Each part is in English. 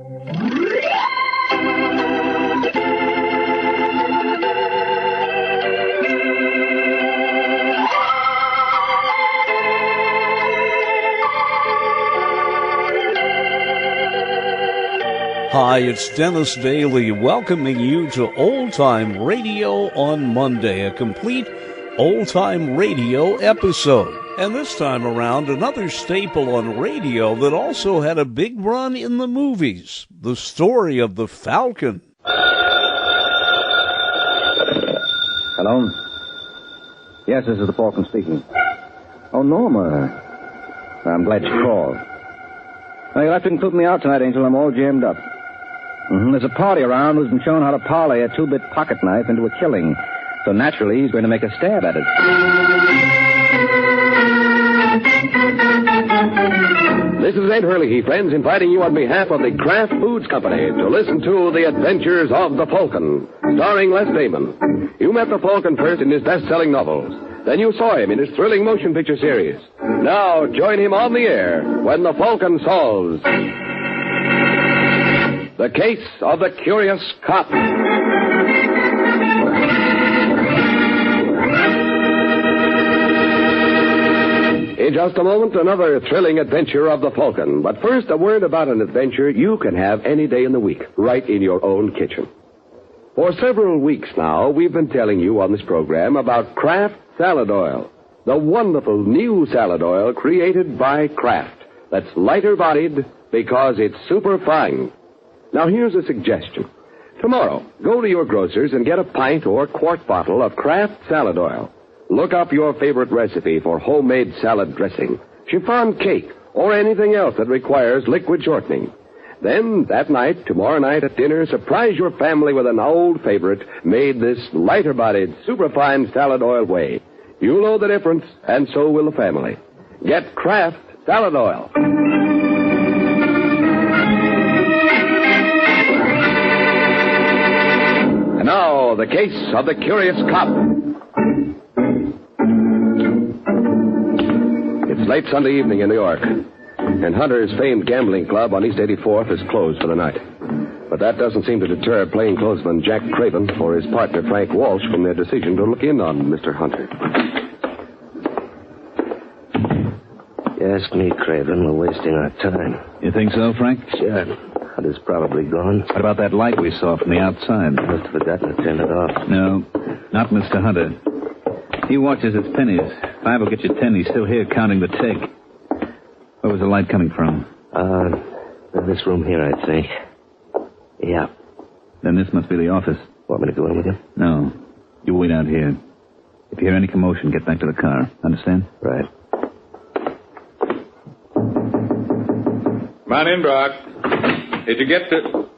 Hi, it's Dennis Daly welcoming you to Old Time Radio on Monday, a complete Old Time Radio episode. And this time around, another staple on radio that also had a big run in the movies, the story of the Falcon. Hello? Yes, this is the Falcon speaking. Oh, Norma. I'm glad you called. Well, you'll have to include me out tonight, Angel. I'm all jammed up. There's a party around who's been shown how to parlay a 2-bit pocket knife into a killing. So naturally, he's going to make a stab at it. This is Ed Hurley, friends, inviting you on behalf of the Kraft Foods Company to listen to The Adventures of the Falcon, starring Les Damon. You met the Falcon first in his best-selling novels. Then you saw him in his thrilling motion picture series. Now join him on the air when the Falcon solves The Case of the Curious Cop. In just a moment, another thrilling adventure of the Falcon. But first, a word about an adventure you can have any day in the week, right in your own kitchen. For several weeks now, we've been telling you on this program about Kraft Salad Oil, the wonderful new salad oil created by Kraft that's lighter-bodied because it's super fine. Now, here's a suggestion. Tomorrow, go to your grocer's and get a pint or quart bottle of Kraft Salad Oil. Look up your favorite recipe for homemade salad dressing, chiffon cake, or anything else that requires liquid shortening. Then, that night, tomorrow night at dinner, surprise your family with an old favorite made this lighter-bodied, superfine salad oil way. You'll know the difference, and so will the family. Get Kraft Salad Oil. And now, the case of the curious cop. It's late Sunday evening in New York, and Hunter's famed gambling club on East 84th is closed for the night. But that doesn't seem to deter plainclothesman Jack Craven or his partner Frank Walsh from their decision to look in on Mr. Hunter. You ask me, Craven, we're wasting our time. You think so, Frank? Sure. Hunter's probably gone. What about that light we saw from the outside? Must have forgotten to turn it off. No, not Mr. Hunter. He watches his pennies. 5 will get you 10. He's still here counting the take. Where was the light coming from? This room here, I'd say. Yeah. Then this must be the office. Want me to go in with you? No. You wait out here. If you hear any commotion, get back to the car. Understand? Right. Come on in, Brock. Did you get to...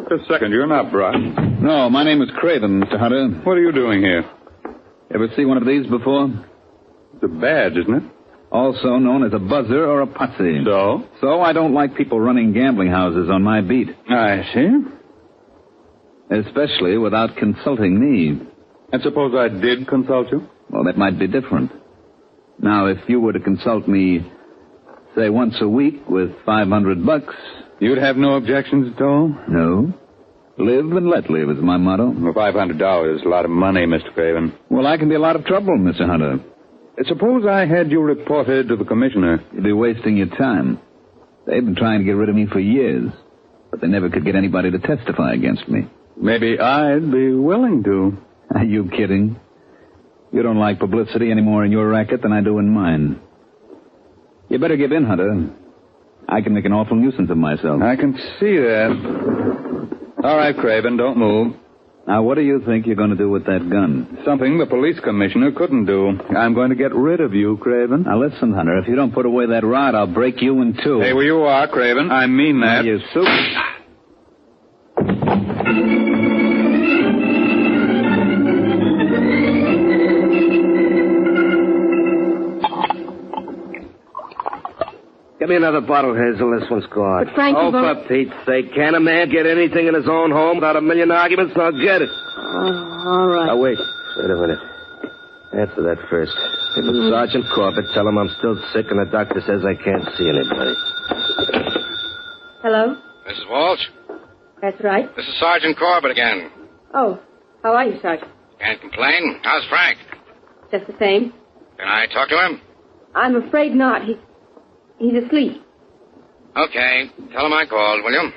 Just a second, you're not Brock. No, my name is Craven, Mr. Hunter. What are you doing here? Ever see one of these before? It's a badge, isn't it? Also known as a buzzer or a potsy. So? So I don't like people running gambling houses on my beat. I see. Especially without consulting me. And suppose I did consult you? Well, that might be different. Now, if you were to consult me, say, once a week with $500... You'd have no objections at all? No. Live and let live is my motto. Well, $500 is a lot of money, Mr. Craven. Well, I can be a lot of trouble, Mr. Hunter. Suppose I had you reported to the commissioner. You'd be wasting your time. They've been trying to get rid of me for years, but they never could get anybody to testify against me. Maybe I'd be willing to. Are you kidding? You don't like publicity any more in your racket than I do in mine. You better give in, Hunter. I can make an awful nuisance of myself. I can see that. All right, Craven, don't move. Now, what do you think you're going to do with that gun? Something the police commissioner couldn't do. I'm going to get rid of you, Craven. Now, listen, Hunter, if you don't put away that rod, I'll break you in two. Hey, well, you are, Craven. I mean that. You soup. Give me another bottle, Hazel. This one's gone. But Frank, oh, for Pete's sake, can a man get anything in his own home without a million arguments? Now get it. All right. Now, wait a minute. Answer that first. If it's Sergeant Corbett, tell him I'm still sick and the doctor says I can't see anybody. Hello? Mrs. Walsh? That's right. This is Sergeant Corbett again. Oh, how are you, Sergeant? Can't complain. How's Frank? Just the same. Can I talk to him? I'm afraid not. He's asleep. Okay. Tell him I called, will you?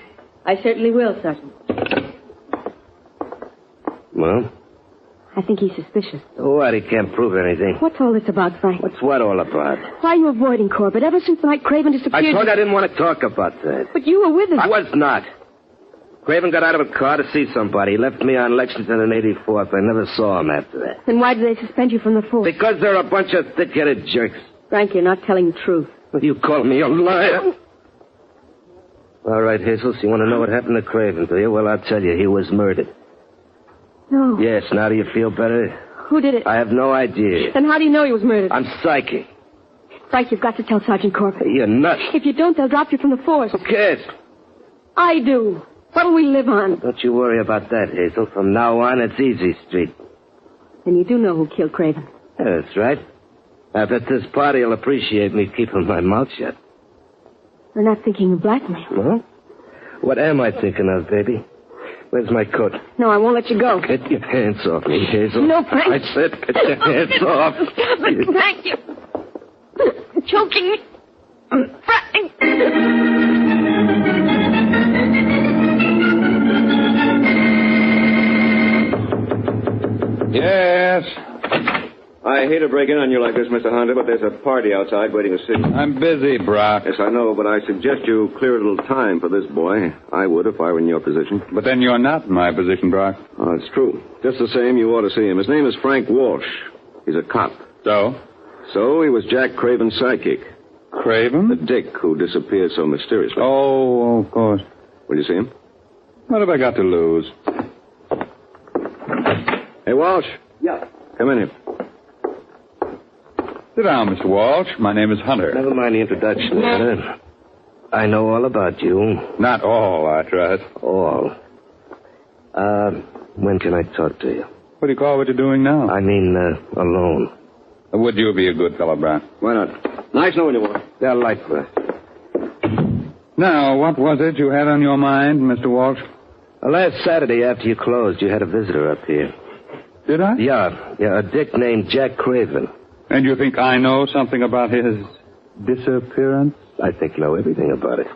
I certainly will, Sergeant. Well? I think he's suspicious. What? He can't prove anything. What's all this about, Frank? What's what all about? Why are you avoiding Corbett? Ever since the night Craven disappeared... I told you I didn't want to talk about that. But you were with him. I was not. Craven got out of a car to see somebody. He left me on Lexington and 84th. I never saw him after that. Then why did they suspend you from the force? Because they're a bunch of thick-headed jerks. Frank, you're not telling the truth. You call me a liar? All right, Hazel, so you want to know what happened to Craven, do you? Well, I'll tell you. He was murdered. No. Yes, now do you feel better? Who did it? I have no idea. Then how do you know he was murdered? I'm psychic. Frank, you've got to tell Sergeant Corbett. You're nuts. If you don't, they'll drop you from the force. Who cares? I do. What'll we live on? Don't you worry about that, Hazel. From now on, it's easy street. Then you do know who killed Craven. Yeah, that's right. I bet this party will appreciate me keeping my mouth shut. We're not thinking of blackmail. Well, what am I thinking of, baby? Where's my coat? No, I won't let you go. Get your hands off me, Hazel. No, Frank. I said get your hands off. Stop it, Frank. You're choking me. Frank. Yes. I hate to break in on you like this, Mr. Hunter, but there's a party outside waiting to see you. I'm busy, Brock. Yes, I know, but I suggest you clear a little time for this boy. I would if I were in your position. But then you're not in my position, Brock. Oh, it's true. Just the same, you ought to see him. His name is Frank Walsh. He's a cop. So? So he was Jack Craven's psychic. Craven? The dick who disappeared so mysteriously. Oh, of course. Will you see him? What have I got to lose? Hey, Walsh. Yeah. Come in here. Sit down, Mr. Walsh. My name is Hunter. Never mind the introduction, Hunter. I know all about you. Not all, I trust. All. When can I talk to you? What do you call what you're doing now? I mean, alone. Would you be a good fellow, Brock? Why not? Nice knowing you, Walsh. Yeah, likewise. Now, what was it you had on your mind, Mr. Walsh? Last Saturday after you closed, you had a visitor up here. Did I? Yeah, a dick named Jack Craven. And you think I know something about his disappearance? I think you know everything about it.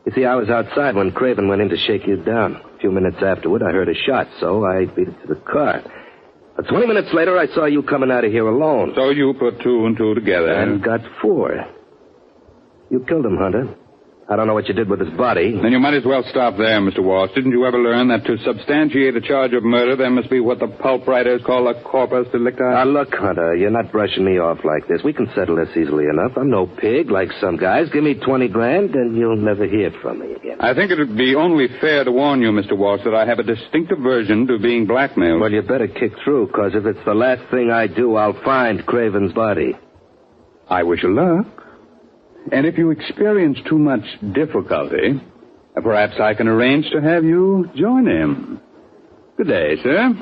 You see, I was outside when Craven went in to shake you down. A few minutes afterward, I heard a shot, so I beat it to the car. But 20 minutes later, I saw you coming out of here alone. So you put two and two together. And got 4. You killed him, Hunter. I don't know what you did with his body. Then you might as well stop there, Mr. Walsh. Didn't you ever learn that to substantiate a charge of murder, there must be what the pulp writers call a corpus delicti? Now, look, Hunter, you're not brushing me off like this. We can settle this easily enough. I'm no pig like some guys. Give me 20 grand, and you'll never hear from me again. I think it would be only fair to warn you, Mr. Walsh, that I have a distinct aversion to being blackmailed. Well, you better kick through, because if it's the last thing I do, I'll find Craven's body. I wish you luck. And if you experience too much difficulty, perhaps I can arrange to have you join him. Good day, sir. What's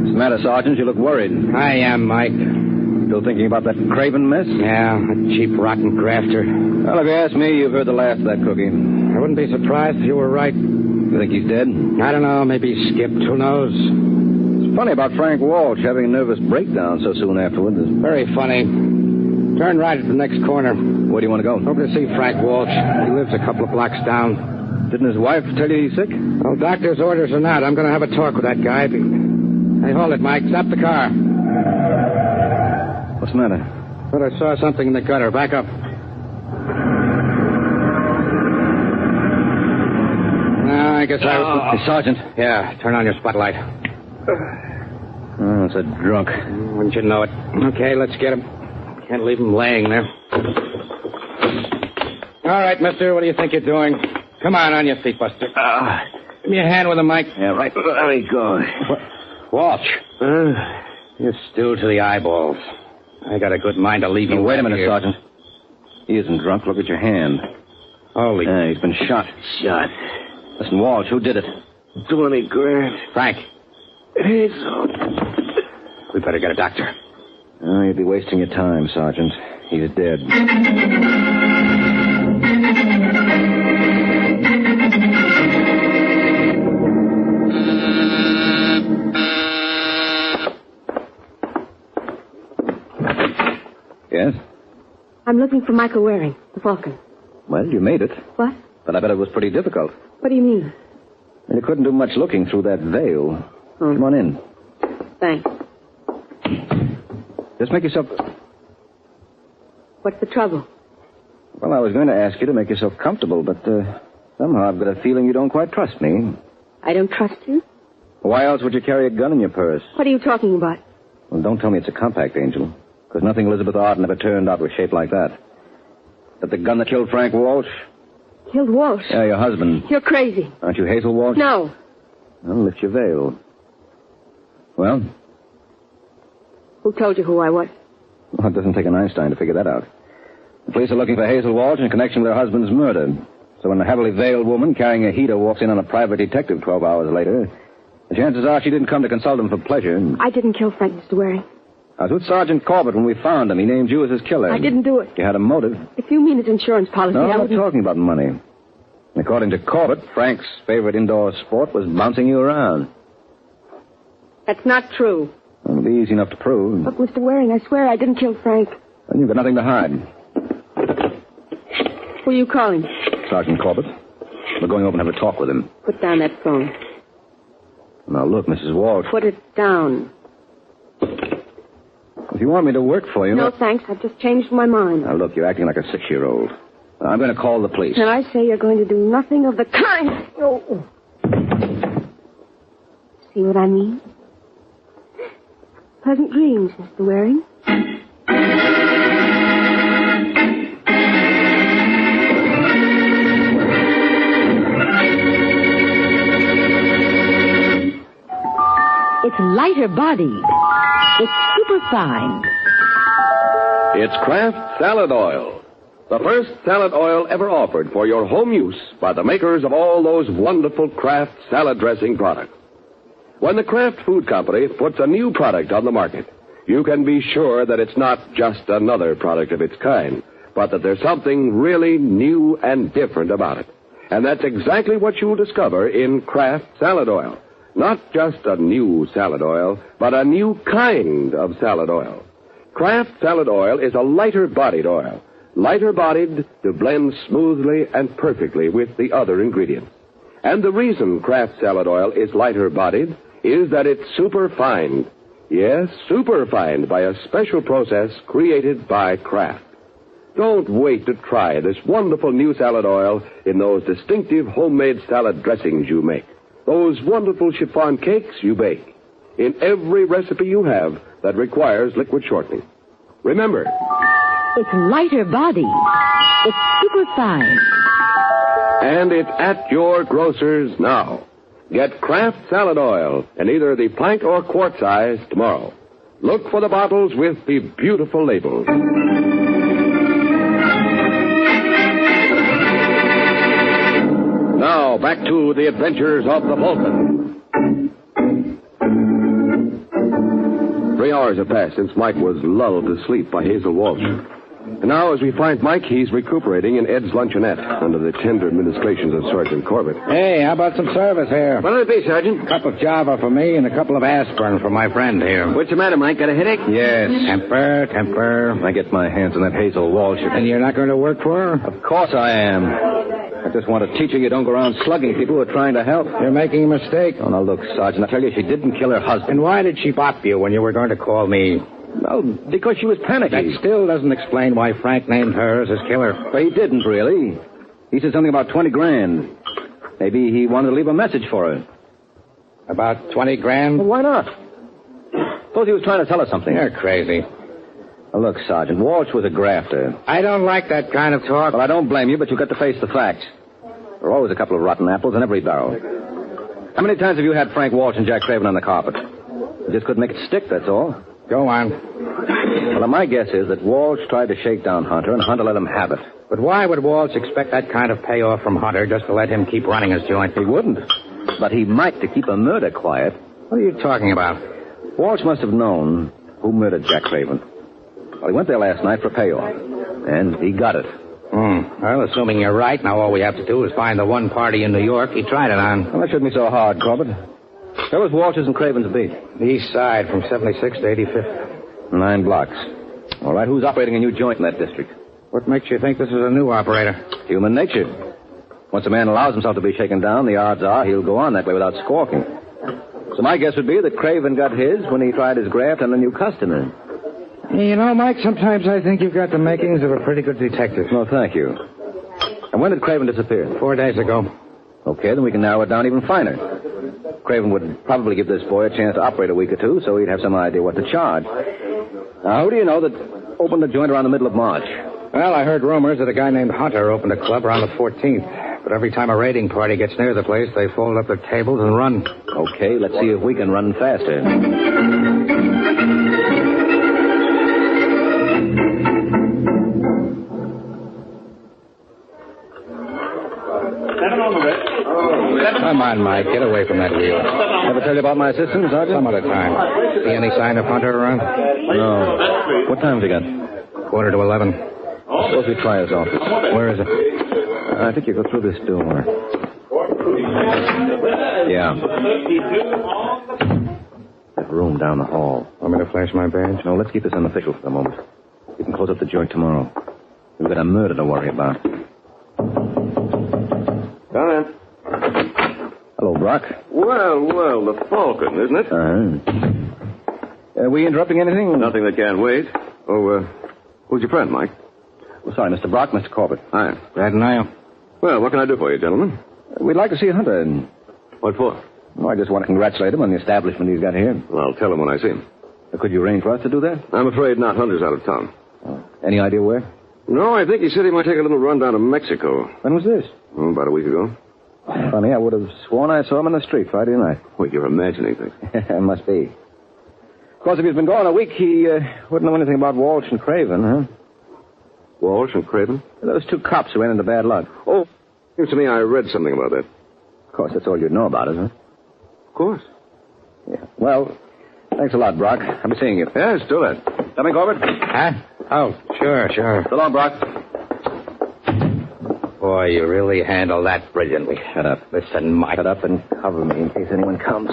the matter, Sergeant? You look worried. I am, Mike. Still thinking about that Craven mess? Yeah, a cheap, rotten grafter. Well, if you ask me, you've heard the last of that cookie. I wouldn't be surprised if you were right. You think he's dead? I don't know. Maybe he skipped. Who knows? It's funny about Frank Walsh having a nervous breakdown so soon afterwards. Very funny. Turn right at the next corner. Where do you want to go? Over to see Frank Walsh. He lives a couple of blocks down. Didn't his wife tell you he's sick? Well, doctor's orders or not, I'm going to have a talk with that guy. Hey, hold it, Mike. Stop the car. What's the matter? Thought I saw something in the gutter. Back up. I guess I was... Hey, Sergeant. Yeah, turn on your spotlight. Oh, it's a drunk. Wouldn't you know it? Okay, let's get him. Can't leave him laying there. All right, mister, what do you think you're doing? Come on your feet, Buster. Give me a hand with him, Mike. Yeah, right. Let me go. Walsh. You're still to the eyeballs. I got a good mind to leave you. Wait a minute, here. Sergeant. He isn't drunk. Look at your hand. Holy... Yeah, he's been shot. Shot. Listen, Walsh, who did it? 20 grand. Frank, Hazel. We better get a doctor. Oh, you'd be wasting your time, Sergeant. He's dead. Yes? I'm looking for Michael Waring, the Falcon. Well, you made it. What? But I bet it was pretty difficult. What do you mean? And you couldn't do much looking through that veil. Oh. Come on in. Thanks. Just make yourself... What's the trouble? Well, I was going to ask you to make yourself comfortable, but somehow I've got a feeling you don't quite trust me. I don't trust you? Why else would you carry a gun in your purse? What are you talking about? Well, don't tell me it's a compact, Angel, because nothing Elizabeth Arden ever turned out was shaped like that. That the gun that killed Frank Walsh? Killed Walsh? Yeah, your husband. You're crazy. Aren't you Hazel Walsh? No. Well, lift your veil. Well? Who told you who I was? Well, it doesn't take an Einstein to figure that out. The police are looking for Hazel Walsh in connection with her husband's murder. So when a heavily veiled woman carrying a heater walks in on a private detective 12 hours later, the chances are she didn't come to consult him for pleasure. I didn't kill Frank, Mr. Waring. I was with Sergeant Corbett when we found him. He named you as his killer. I didn't do it. You had a motive. If you mean his insurance policy, No, I I'm not wouldn't... talking about money. According to Corbett, Frank's favorite indoor sport was bouncing you around. That's not true. It'll be easy enough to prove. Look, Mr. Waring, I swear I didn't kill Frank. Then you've got nothing to hide. Who are you calling? Sergeant Corbett. We're going over and have a talk with him. Put down that phone. Now, look, Mrs. Walsh. Put it down. If you want me to work for you... No, thanks. I've just changed my mind. Now, look, you're acting like a 6-year-old. I'm going to call the police. And I say you're going to do nothing of the kind. Oh. See what I mean? Pleasant dreams, Mr. Waring. It's lighter bodied. It's super fine. It's Kraft Salad Oil. The first salad oil ever offered for your home use by the makers of all those wonderful Kraft salad dressing products. When the Kraft Food Company puts a new product on the market, you can be sure that it's not just another product of its kind, but that there's something really new and different about it. And that's exactly what you'll discover in Kraft Salad Oil. Not just a new salad oil, but a new kind of salad oil. Kraft Salad Oil is a lighter-bodied oil. Lighter-bodied to blend smoothly and perfectly with the other ingredients. And the reason Kraft Salad Oil is lighter-bodied is that it's superfined. Yes, superfined by a special process created by Kraft. Don't wait to try this wonderful new salad oil in those distinctive homemade salad dressings you make. Those wonderful chiffon cakes you bake. In every recipe you have that requires liquid shortening. Remember, It's lighter bodied. It's super fine. and it's at your grocer's now. Get Kraft Salad Oil in either the pint or quart size tomorrow. Look for the bottles with the beautiful labels. Now, back to the adventures of the Falcon. 3 hours have passed since Mike was lulled to sleep by Hazel Walsh. And now, as we find Mike, he's recuperating in Ed's luncheonette under the tender administrations of Sergeant Corbett. Hey, how about some service here? What'll it be, Sergeant? Cup of Java for me and a couple of aspirin for my friend here. What's the matter, Mike? Got a headache? Yes. Temper. I get my hands on that Hazel Walsh. And you're not going to work for her? Of course I am. I just want to teach her you don't go around slugging people who are trying to help. You're making a mistake. Oh, now, look, Sergeant, I tell you, she didn't kill her husband. And why did she bop you when you were going to call me? Well, because she was panicky. That still doesn't explain why Frank named her as his killer. But he didn't, really. He said something about 20 grand. Maybe he wanted to leave a message for her. About 20 grand? Well, why not? Suppose he was trying to tell her something. You're crazy. Well, look, Sergeant, Walsh was a grafter. I don't like that kind of talk. Well, I don't blame you, but you've got to face the facts. There are always a couple of rotten apples in every barrel. How many times have you had Frank Walsh and Jack Craven on the carpet? You just couldn't make it stick, that's all. Go on. Well, my guess is that Walsh tried to shake down Hunter, and Hunter let him have it. But why would Walsh expect that kind of payoff from Hunter just to let him keep running his joint? He wouldn't. But he might to keep a murder quiet. What are you talking about? Walsh must have known who murdered Jack Craven. Well, he went there last night for payoff, and he got it. Well, assuming you're right, now all we have to do is find the one party in New York he tried it on. Well, that shouldn't be so hard, Corbett. Where was Walsh's and Craven's beat? The east side, from 76th to 85th. 9 blocks. All right, who's operating a new joint in that district? What makes you think this is a new operator? Human nature. Once a man allows himself to be shaken down, the odds are he'll go on that way without squawking. So my guess would be that Craven got his when he tried his graft on a new customer. You know, Mike, sometimes I think you've got the makings of a pretty good detective. No, thank you. And when did Craven disappear? 4 days ago. Okay, then we can narrow it down even finer. Craven would probably give this boy a chance to operate a week or two, so he'd have some idea what to charge. Now, who do you know that opened the joint around the middle of March? Well, I heard rumors that a guy named Hunter opened a club around the 14th. But every time a raiding party gets near the place, they fold up their tables and run. Okay, let's see if we can run faster. Come on, Mike. Get away from that wheel. Ever tell you about my assistant, Sergeant? Some other time. See any sign of Hunter around? No. What time has he got? 11:15. Suppose we try his office. Where is it? I think you go through this door. Yeah. That room down the hall. Want me to flash my badge? No, let's keep this unofficial for the moment. You can close up the joint tomorrow. We've got a murder to worry about. Come in. Hello, Brock. Well, the Falcon, isn't it? Are we interrupting anything? Nothing that can't wait. Oh, who's your friend, Mike? Oh, sorry, Mr. Brock, Mr. Corbett. Hi. Glad to know you. Well, what can I do for you, gentlemen? We'd like to see Hunter. What for? Well, I just want to congratulate him on the establishment he's got here. Well, I'll tell him when I see him. Could you arrange for us to do that? I'm afraid not. Hunter's out of town. Any idea where? No, I think he said he might take a little run down to Mexico. When was this? About a week ago. Funny, I would have sworn I saw him in the street Friday night. Wait, you're imagining things. Must be. Of course, if he's been gone a week, he wouldn't know anything about Walsh and Craven, huh? Walsh and Craven? Those 2 cops who ran into bad luck. Oh, seems to me I read something about that. Of course, that's all you'd know about, isn't it? Of course. Yeah. Well, thanks a lot, Brock. I'll be seeing you. Yes, do that. Coming, Corbett? Huh? Oh, sure. So long, Brock. Boy, you really handle that brilliantly. Shut up. Listen, Mike. Shut up and cover me in case anyone comes.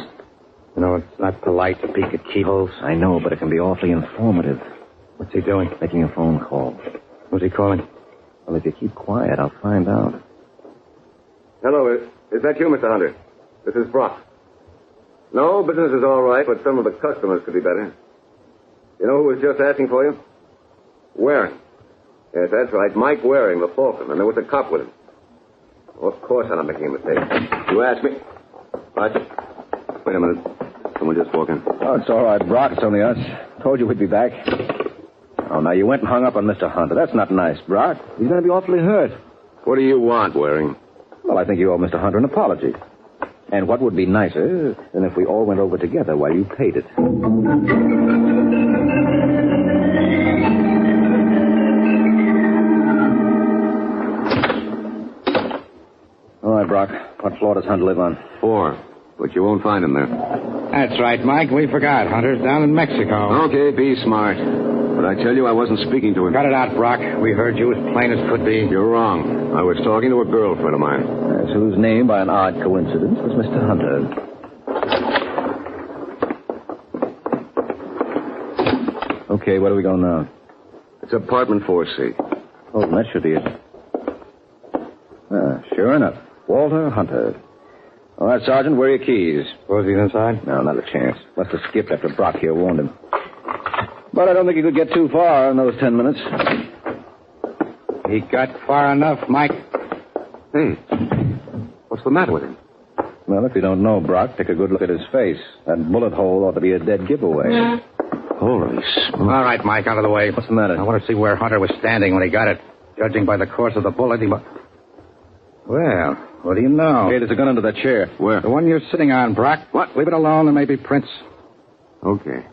You know, it's not polite to peek at keyholes. I know, but it can be awfully informative. What's he doing? Making a phone call. Who's he calling? Well, if you keep quiet, I'll find out. Hello, is that you, Mr. Hunter? This is Brock. No, business is all right, but some of the customers could be better. You know who was just asking for you? Waring. Yes, that's right. Mike Waring, the Falcon, and there was a cop with him. Oh, of course I'm not making a mistake. You asked me. What? Wait a minute. Someone just walked in. Oh, it's all right, Brock. It's only us. Told you we'd be back. Oh, now you went and hung up on Mr. Hunter. That's not nice, Brock. He's going to be awfully hurt. What do you want, Waring? Well, I think you owe Mr. Hunter an apology. And what would be nicer than if we all went over together while you paid it? All right, Brock. What floor does Hunter live on? 4. But you won't find him there. That's right, Mike. We forgot. Hunter's down in Mexico. Okay, be smart. But I tell you, I wasn't speaking to him. Cut it out, Brock. We heard you as plain as could be. You're wrong. I was talking to a girlfriend of mine. Whose name, by an odd coincidence, was Mr. Hunter. Okay, where do we go now? It's apartment 4C. Oh, that should be it. Sure enough. Walter Hunter. All right, Sergeant, where are your keys? Was he inside? No, not a chance. Must have skipped after Brock here warned him. But I don't think he could get too far in those 10 minutes. He got far enough, Mike. Hey, what's the matter with him? Well, if you don't know Brock, take a good look at his face. That bullet hole ought to be a dead giveaway. Holy smoke. All right, Mike, out of the way. What's the matter? I want to see where Hunter was standing when he got it. Judging by the course of the bullet, he must... Well, what do you know? Hey, there's a gun under that chair. Where? The one you're sitting on, Brock. What? Leave it alone. There may be prints. Okay.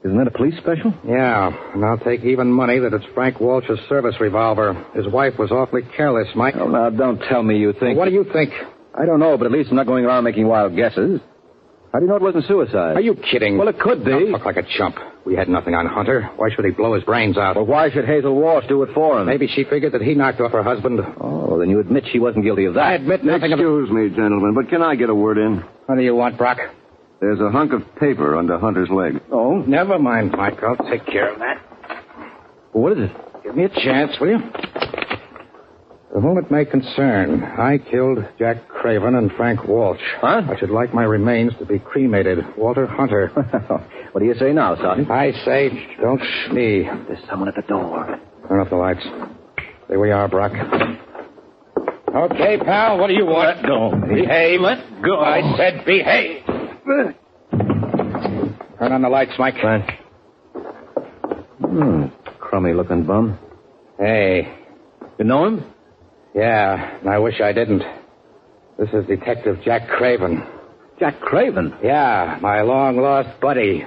Isn't that a police special? Yeah, and I'll take even money that it's Frank Walsh's service revolver. His wife was awfully careless, Mike. Oh, now, don't tell me you think... Well, what do you think? I don't know, but at least I'm not going around making wild guesses. How do you know it wasn't suicide? Are you kidding? Well, it could be. Don't look like a chump. We had nothing on Hunter. Why should he blow his brains out? Well, why should Hazel Walsh do it for him? Maybe she figured that he knocked off her husband. Oh, then you admit she wasn't guilty of that. I admit nothing of it. Excuse me, gentlemen, but can I get a word in? What do you want, Brock? There's a hunk of paper under Hunter's leg. Oh, never mind, Mike. I'll take care of that. What is it? Give me a chance, will you? To whom it may concern, I killed Jack Craven and Frank Walsh. Huh? I should like my remains to be cremated. Walter Hunter. What do you say now, Sergeant? I say, don't schmee. There's someone at the door. Turn off the lights. There we are, Brock. Okay, pal, what do you want? Let go. Behave. Let go. I said behave. Turn on the lights, Mike. Right. Crummy-looking bum. Hey. You know him? Yeah, and I wish I didn't. This is Detective Jack Craven. Jack Craven? Yeah, my long-lost buddy.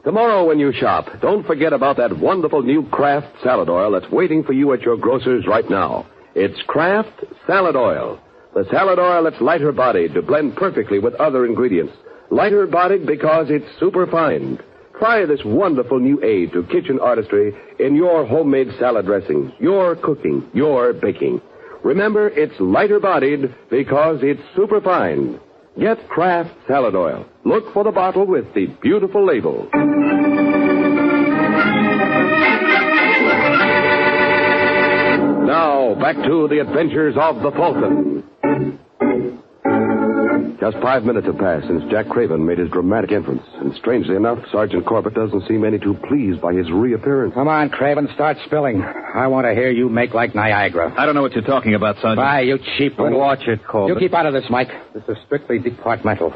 Tomorrow when you shop, don't forget about that wonderful new Kraft salad oil that's waiting for you at your grocer's right now. It's Kraft Salad Oil. The salad oil that's lighter-bodied to blend perfectly with other ingredients. Lighter-bodied because it's super-fine. Try this wonderful new aid to kitchen artistry in your homemade salad dressings, your cooking, your baking. Remember, it's lighter-bodied because it's superfine. Get Kraft Salad Oil. Look for the bottle with the beautiful label. Now, back to the adventures of the Falcon. Just 5 minutes have passed since Jack Craven made his dramatic entrance, and strangely enough, Sergeant Corbett doesn't seem any too pleased by his reappearance. Come on, Craven, start spilling. I want to hear you make like Niagara. I don't know what you're talking about, Sergeant. Bye, you cheap little... Watch it, Corbett. You keep out of this, Mike. This is strictly departmental.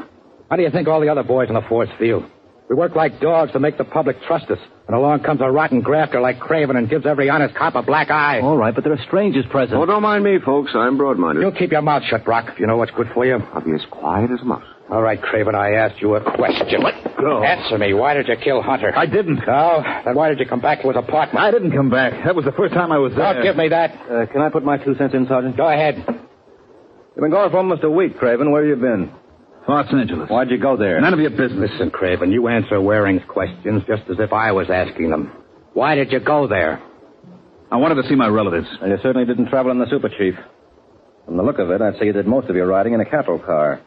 How do you think all the other boys in the force feel? We work like dogs to make the public trust us. And along comes a rotten grafter like Craven and gives every honest cop a black eye. All right, but there are strangers present. Oh, don't mind me, folks. I'm broad-minded. You keep your mouth shut, Brock, if you know what's good for you. I'll be as quiet as a mouse. All right, Craven, I asked you a question. Let go. Answer me. Why did you kill Hunter? I didn't. Oh, then why did you come back to his apartment? I didn't come back. That was the first time I was there. Don't give me that. Can I put my 2 cents in, Sergeant? Go ahead. You've been gone for almost a week, Craven. Where have you been? Los Angeles. Why'd you go there? None of your business. Listen, Craven, you answer Waring's questions just as if I was asking them. Why did you go there? I wanted to see my relatives. And you certainly didn't travel in the Super Chief. From the look of it, I'd say you did most of your riding in a capital car.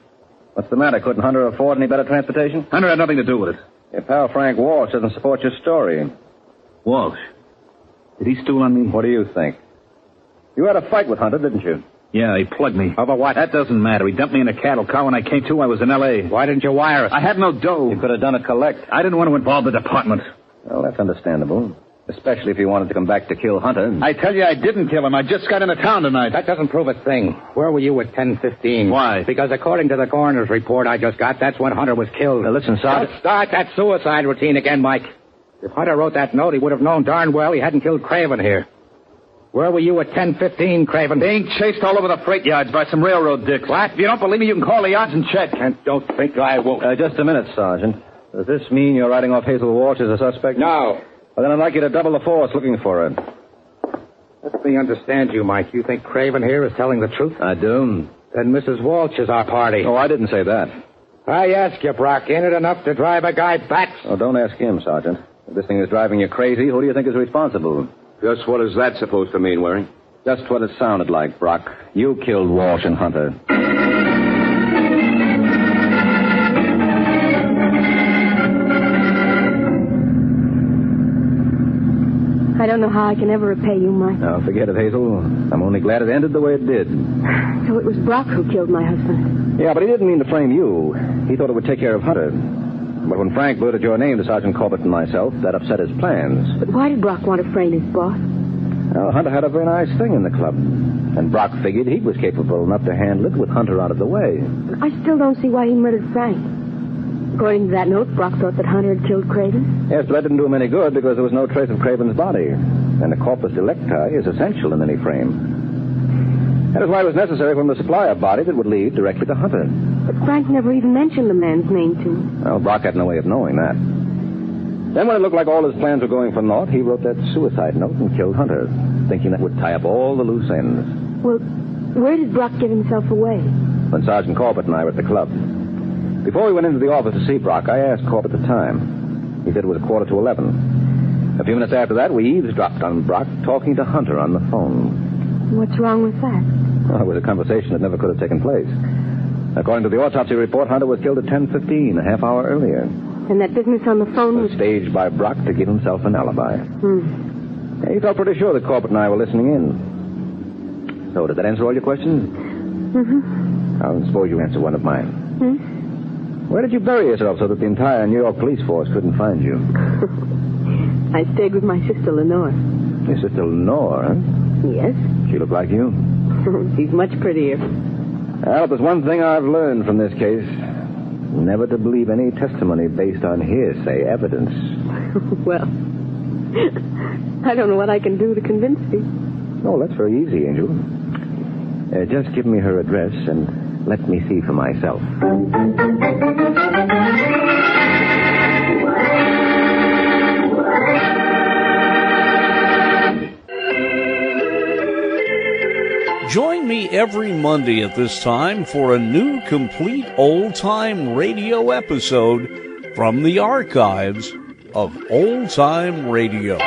What's the matter? Couldn't Hunter afford any better transportation? Hunter had nothing to do with it. Your pal Frank Walsh doesn't support your story. Walsh? Did he stool on me? What do you think? You had a fight with Hunter, didn't you? Yeah, he plugged me. Over what? That doesn't matter. He dumped me in a cattle car. When I came to, I was in L.A. Why didn't you wire us? I had no dough. You could have done it collect. I didn't want to involve the department. Well, that's understandable. Especially if you wanted to come back to kill Hunter. I tell you, I didn't kill him. I just got into town tonight. That doesn't prove a thing. Where were you at 10:15? Why? Because according to the coroner's report I just got, that's when Hunter was killed. Now, listen, Sergeant. Don't start that suicide routine again, Mike. If Hunter wrote that note, he would have known darn well he hadn't killed Craven here. Where were you at 10:15, Craven? Being chased all over the freight yards by some railroad dicks. What? If you don't believe me, you can call the yards and check. And don't think I won't. Just a minute, Sergeant. Does this mean you're writing off Hazel Walsh as a suspect? No. Well, then I'd like you to double the force looking for her. Let me understand you, Mike. You think Craven here is telling the truth? I do. Then Mrs. Walsh is our party. Oh, I didn't say that. I ask you, Brock, ain't it enough to drive a guy back? Oh, don't ask him, Sergeant. If this thing is driving you crazy, who do you think is responsible? Just what is that supposed to mean, Waring? Just what it sounded like, Brock. You killed Walsh and Hunter. I don't know how I can ever repay you, Mike. Now, forget it, Hazel. I'm only glad it ended the way it did. So it was Brock who killed my husband. Yeah, but he didn't mean to frame you. He thought it would take care of Hunter. But when Frank blurted your name to Sergeant Corbett and myself, that upset his plans. But why did Brock want to frame his boss? Well, Hunter had a very nice thing in the club. And Brock figured he was capable enough to handle it with Hunter out of the way. I still don't see why he murdered Frank. According to that note, Brock thought that Hunter had killed Craven. Yes, but that didn't do him any good because there was no trace of Craven's body. And the corpus delicti is essential in any frame. That is why it was necessary for him to supply a body that would lead directly to Hunter. But Frank never even mentioned the man's name to him. Well, Brock had no way of knowing that. Then when it looked like all his plans were going for naught, he wrote that suicide note and killed Hunter, thinking that would tie up all the loose ends. Well, where did Brock give himself away? When Sergeant Corbett and I were at the club. Before we went into the office to see Brock, I asked Corbett the time. He said it was 11:15. A few minutes after that, we eavesdropped on Brock talking to Hunter on the phone. What's wrong with that? Well, it was a conversation that never could have taken place. According to the autopsy report, Hunter was killed at 10:15, a half hour earlier. And that business on the phone was staged by Brock to give himself an alibi. He felt pretty sure that Corbett and I were listening in. So, did that answer all your questions? Mm-hmm. I suppose you answer one of mine. Where did you bury yourself so that the entire New York police force couldn't find you? I stayed with my sister, Lenore. Your sister Lenore, huh? Yes. She looked like you. She's much prettier. Well, if there's one thing I've learned from this case, never to believe any testimony based on hearsay evidence. Well, I don't know what I can do to convince you. Oh, that's very easy, Angel. Just give me her address and let me see for myself. Join me every Monday at this time for a new complete old-time radio episode from the archives of Old Time Radio.